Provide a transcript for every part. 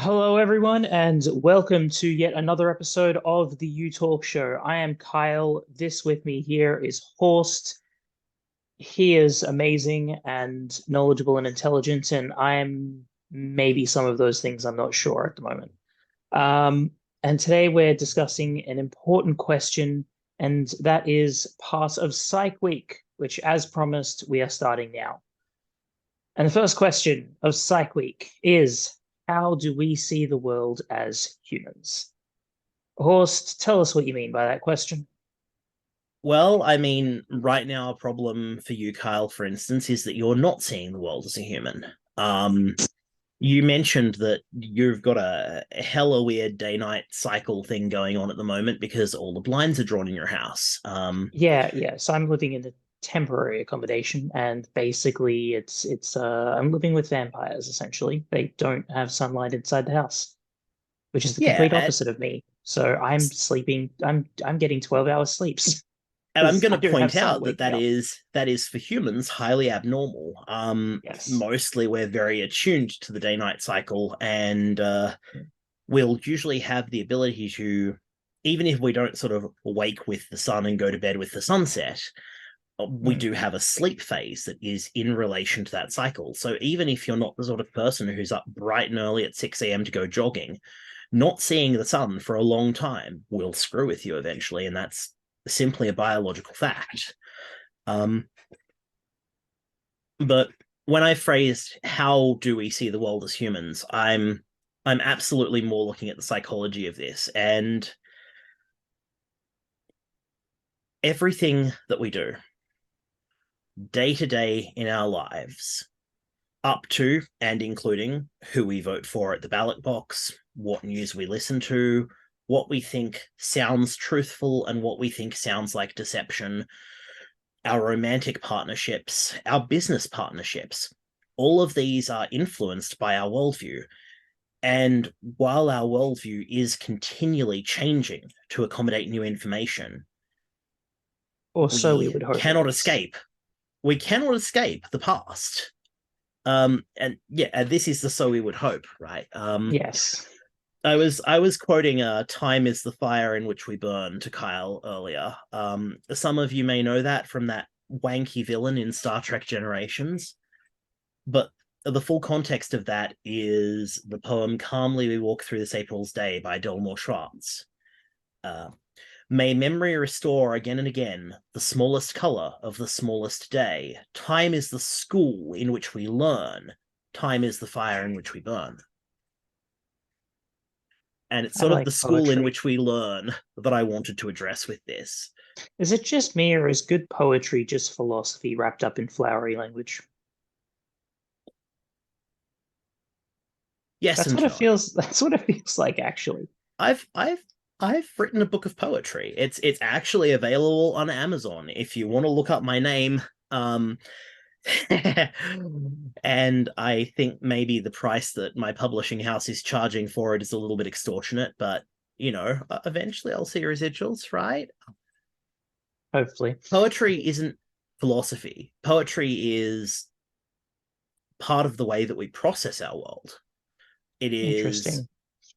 Hello, everyone, and welcome to yet another episode of the U Talk Show. I am Kyle. This with me here is Horst. He is amazing and knowledgeable and intelligent, and I'm maybe some of those things I'm not sure at the moment. Um, and today we're discussing an important question, and that is part of Psych Week, which, as promised, we are starting now. And the first question of Psych Week is, how do we see the world as humans? Horst, tell us what you mean by that question. Well, I mean, right now, a problem for you, Kyle, for instance, is that you're not seeing the world as a human. You mentioned that you've got a hella weird day-night cycle thing going on at the moment because all the blinds are drawn in your house. Yeah. So I'm living in a temporary accommodation, and basically it's I'm living with vampires essentially. They don't have sunlight inside the house, which is the Yeah, complete opposite of me. So I'm sleeping, I'm getting 12 hours sleeps and I'm because going I to don't have point sun out that waking up. that is for humans highly abnormal. Yes. Mostly we're very attuned to the day-night cycle, and we'll usually have the ability to, even if we don't sort of wake with the sun and go to bed with the sunset, we Mm. do have a sleep phase that is in relation to that cycle. So even if you're not the sort of person who's up bright and early at 6 a.m. to go jogging, not seeing the sun for a long time will screw with you eventually. And that's simply a biological fact. Um, but when I phrased how do we see the world as humans, I'm absolutely more looking at the psychology of this and everything that we do day to day in our lives, up to and including who we vote for at the ballot box, what news we listen to, what we think sounds truthful and what we think sounds like deception, our romantic partnerships, our business partnerships. All of these are influenced by our worldview. And while our worldview is continually changing to accommodate new information, Or so we we would hope, at cannot least. escape. We cannot escape the past. And yeah, and this is the so we would hope, right? Yes. I was quoting "Time is the fire in which we burn" to Kyle earlier. Some of you may know that from that wanky villain in Star Trek Generations, but the full context of that is the poem "Calmly We Walk Through This April's Day" by Delmore Schwartz. Uh, May memory restore again and again the smallest color of the smallest day. Time is the school in which we learn. Time is the fire in which we burn. And it's I sort of the like school in poetry. which we learn that I wanted to address with this. Is it just me, or is good poetry just philosophy wrapped up in flowery language? Yes That's what and it no. feels. That's what it feels like, actually. I've I've I've written a book of poetry. It's actually available on Amazon if you want to look up my name. Um and I think maybe the price that my publishing house is charging for it is a little bit extortionate, but eventually I'll see residuals, right? Hopefully. Poetry isn't philosophy. Poetry is part of the way that we process our world. It is Interesting.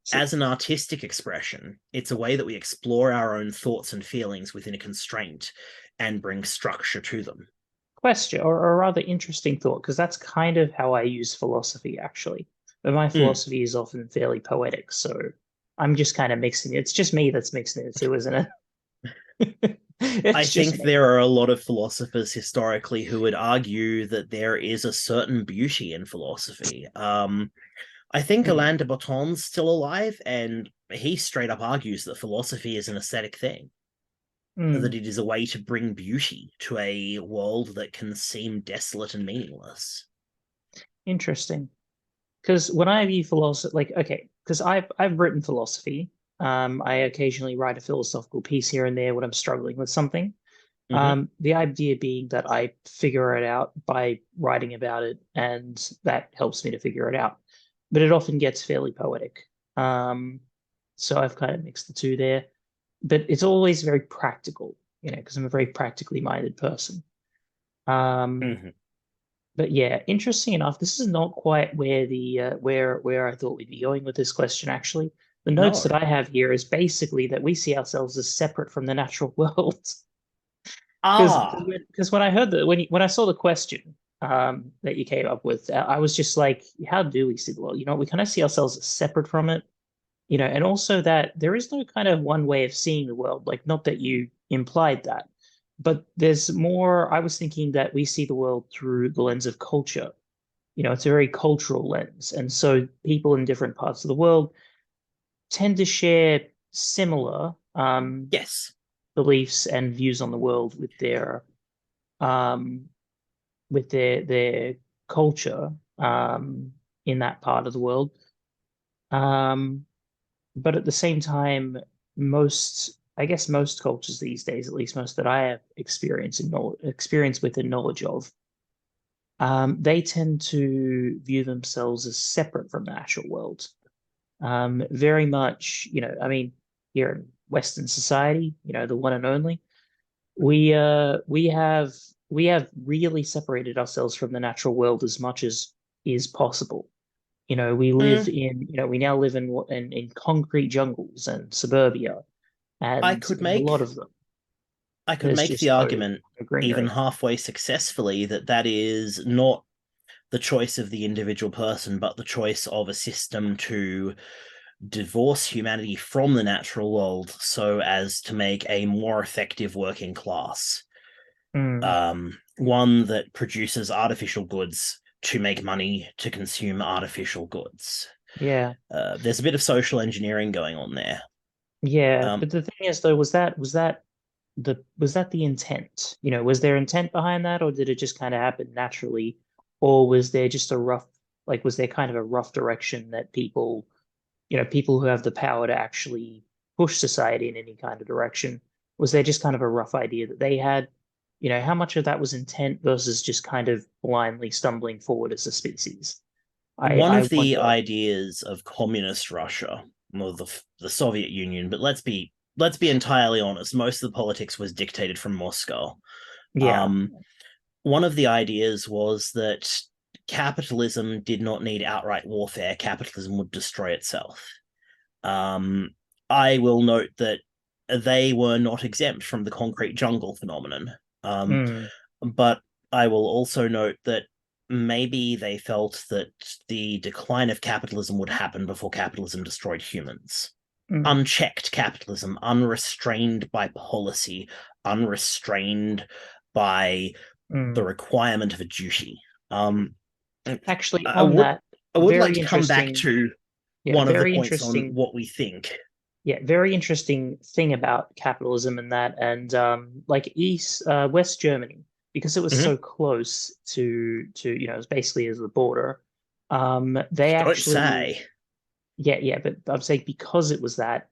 So, as an artistic expression, it's a way that we explore our own thoughts and feelings within a constraint and bring structure to them. question, or a rather interesting thought, because that's kind of how I use philosophy, actually. But my Mm. philosophy is often fairly poetic, so I'm just kind of mixing it. It's just me that's mixing it too, isn't it? I It's just think me. there are a lot of philosophers historically who would argue that there is a certain beauty in philosophy. I think Hmm. Alain de Botton's still alive, and he straight up argues that philosophy is an aesthetic thing, that Hmm. it is a way to bring beauty to a world that can seem desolate and meaningless. Interesting. Because when I view philosophy, like, okay, because I've written philosophy. I occasionally write a philosophical piece here and there when I'm struggling with something. Mm-hmm. The idea being that I figure it out by writing about it, and that helps me to figure it out. But it often gets fairly poetic. Um, so I've kind of mixed the two there. But it's always very practical, because I'm a very practically minded person. Um, Mm-hmm. but yeah, interesting enough, this is not quite where the where I thought we'd be going with this question, actually. The notes No. that I have here is basically that we see ourselves as separate from the natural world. Because Ah, because when I heard that when I saw the question that you came up with, I was just like, how do we see the world? We kind of see ourselves as separate from it, and also that there is no kind of one way of seeing the world. Like, not that you implied that, but there's more. I was thinking that we see the world through the lens of culture. It's a very cultural lens, and so people in different parts of the world tend to share similar yes. beliefs and views on the world um, with their culture in that part of the world. Um, but at the same time, I guess most cultures these days, at least most that I have experience with and knowledge of, they tend to view themselves as separate from the natural world. Very much, I mean, here in Western society, the one and only, we have really separated ourselves from the natural world as much as is possible. Mm, We now live in concrete jungles and suburbia, I and could in a lot make of them, I could there's make the just no, argument no even greenery. halfway successfully that that is not the choice of the individual person, but the choice of a system to divorce humanity from the natural world so as to make a more effective working class. Mm, One that produces artificial goods to make money to consume artificial goods. yeah, There's a bit of social engineering going on there. yeah. Um, But the thing is, though, was that the intent? Was there intent behind that, or did it just kind of happen naturally, or was there just was there kind of a rough direction that people who have the power to actually push society in any kind of direction, was there just kind of a rough idea that they had? How much of that was intent versus just kind of blindly stumbling forward as a species? I one I of the wonder. ideas of communist Russia, or the Soviet Union, but let's be entirely honest, most of the politics was dictated from Moscow. Yeah. Um, One of the ideas was that capitalism did not need outright warfare. Capitalism would destroy itself. Um, I will note that they were not exempt from the concrete jungle phenomenon. Um, Mm, but I will also note that maybe they felt that the decline of capitalism would happen before capitalism destroyed humans. mm, Unchecked capitalism, unrestrained by policy, unrestrained by the mm. requirement of a duty. Um, Actually, I on would that, I would like very to come back interesting. to Yeah, one of the very points on interesting. what we think. Yeah, very interesting thing about capitalism and that, and like West Germany, because it was Mm-hmm. so close to it was basically as the border. They Don't actually, say. yeah, yeah, but I'm saying because it was that,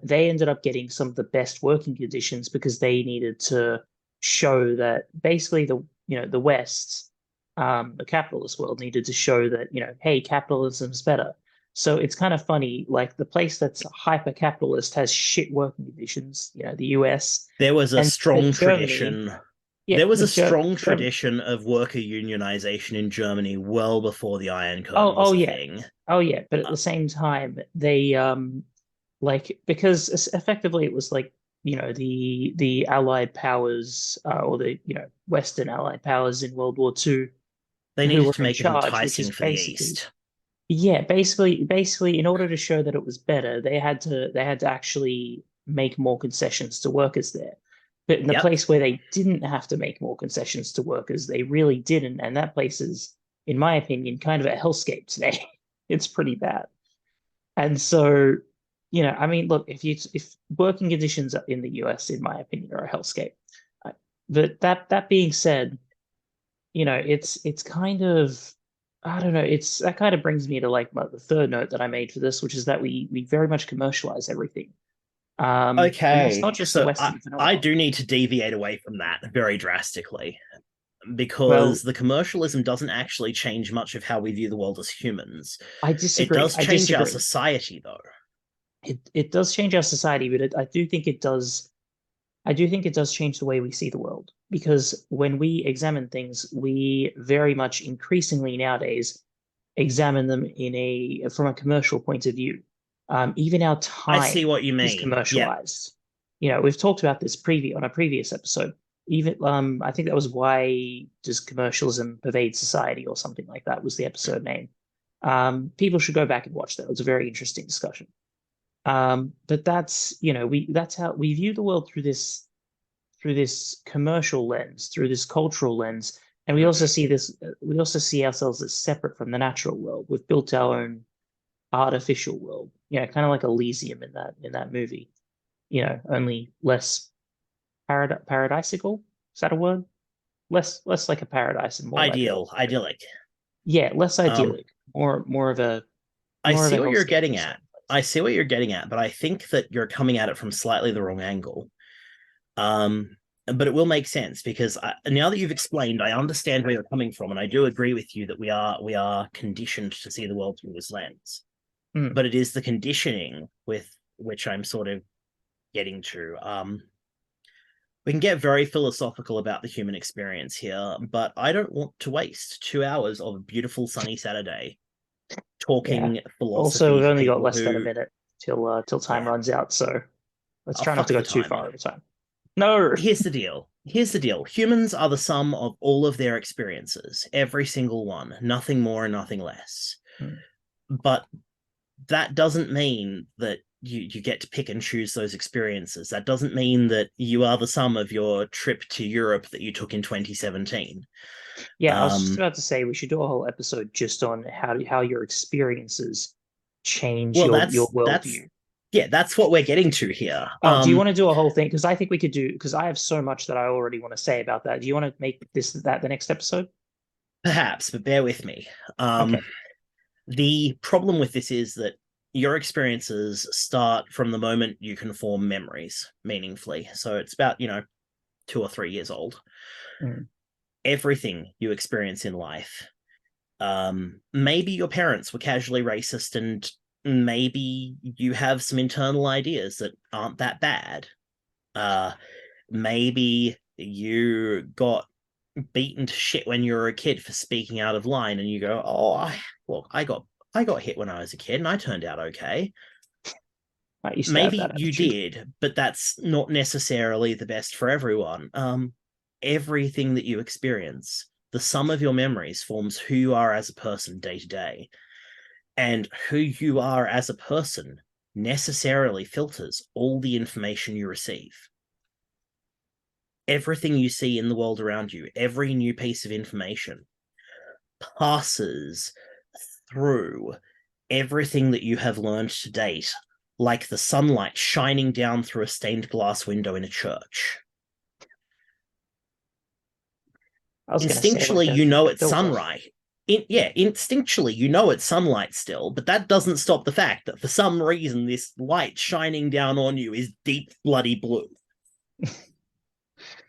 they ended up getting some of the best working conditions because they needed to show that basically the West, the capitalist world needed to show that, hey, capitalism's better. So it's kind of funny, like the place that's hyper capitalist has shit working conditions, the US, There was a and but strong Germany, tradition. yeah, There was a but strong Germany. tradition of worker unionization in Germany well before the Iron Oh, Curtain was oh a yeah. thing. Oh yeah, but at Uh, the same time, they like because effectively it was like, the Allied powers, or the Western Allied powers in World War II they who needed were to in make it charge, which is enticing for the basically, East. yeah, basically in order to show that it was better, they had to actually make more concessions to workers there. But in the Yep. place where they didn't have to make more concessions to workers, they really didn't, and that place is, in my opinion, kind of a hellscape today. It's pretty bad. And so, I mean, look, if working conditions in the US, in my opinion, are a hellscape. I- But that being said, it's kind of, I don't know, that kind of brings me to like the third note that I made for this, which is that we very much commercialize everything. And that's not Okay, just a so I, Western I phenomenon. do need to deviate away from that very drastically because Well, the commercialism doesn't actually change much of how we view the world as humans. I It disagree. does I change our disagree. society, though. It does change our society, but I do think it does. I do think it does change the way we see the world because when we examine things, we very much increasingly nowadays examine them in a from a commercial point of view. Even our I see time what you is mean. Yep. commercialized. We've talked about this on a previous episode. Even I think that was why does commercialism pervade society or something like that was the episode name. People should go back and watch that. It was a very interesting discussion. But that's how we view the world through this commercial lens, through this cultural lens, and we also Mm-hmm. see this. We also see ourselves as separate from the natural world. We've built our own artificial world, kind of like Elysium in that movie. Only less paradisical. Is that a word? Less like a paradise and more like a Idyllic. yeah, less Um, idyllic, more of a I more of see a what you're hellscape getting sort at. of place. I see what you're getting at, but I think that you're coming at it from slightly the wrong angle. Um, but it will make sense because now that you've explained, I understand where you're coming from, and I do agree with you that we are conditioned to see the world through this lens. Mm, But it is the conditioning with which I'm sort of getting to. We can get very philosophical about the human experience here, but I don't want to waste 2 hours of a beautiful sunny Saturday yeah. talking Also, philosophy we've to only got people less than a who, minute till time yeah, runs out, so let's oh, try not to fuck go the too time. far over time. No. Here's the deal. Here's the deal. Humans are the sum of all of their experiences, every single one, nothing more and nothing less. Mm. But that doesn't mean that you get to pick and choose those experiences. That doesn't mean that you are the sum of your trip to Europe that you took in 2017. Yeah, I was just Um, about to say we should do a whole episode just on how your experiences change well, your that's worldview. yeah, that's what we're getting to here. Oh, do you want to do a whole thing? Because I think we could do, because I have so much that I already want to say about that. Do you want to make that the next episode? Perhaps, but bear with me. Um, Okay. the problem with this is that your experiences start from the moment you can form memories meaningfully. So it's about, 2 or 3 years old. Mm. Everything you experience in life, maybe your parents were casually racist and maybe you have some internal ideas that aren't that bad. Uh, maybe you got beaten to shit when you were a kid for speaking out of line and you go, oh, I got hit when I was a kid and I turned out okay. I used to have Maybe that you attitude. did, but that's not necessarily the best for everyone. Everything that you experience, the sum of your memories forms who you are as a person day to day. And who you are as a person necessarily filters all the information you receive. Everything you see in the world around you, every new piece of information passes through everything that you have learned to date, like the sunlight shining down through a stained glass window in a church. I was going to say Instinctually, you like know a it's filter. sunlight. Instinctually, you know it's sunlight still, but that doesn't stop the fact that for some reason, this light shining down on you is deep bloody blue.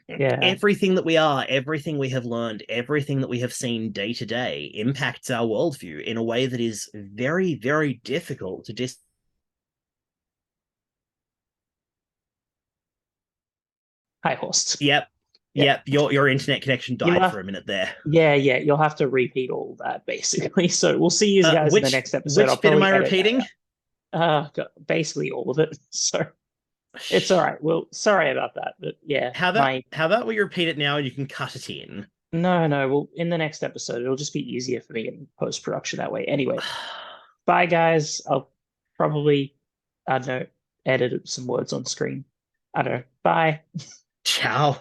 Yeah. Everything that we are, everything we have learned, everything that we have seen day to day impacts our worldview in a way that is very, very difficult to Hi, host. Yep. Yeah. Yep. Your internet connection You'll died have for a minute there. yeah. You'll have to repeat all that basically. So we'll see you guys in the Which next episode. I'll which bit am I probably edit that repeating? out. Basically all of it. So it's all right. Well, sorry about that, but yeah, How about we repeat it now and you can cut it in? no. Well, in the next episode, it'll just be easier for me in post production that way. Anyway, bye guys. I'll probably I don't know edit some words on screen. I don't know. Bye. Ciao.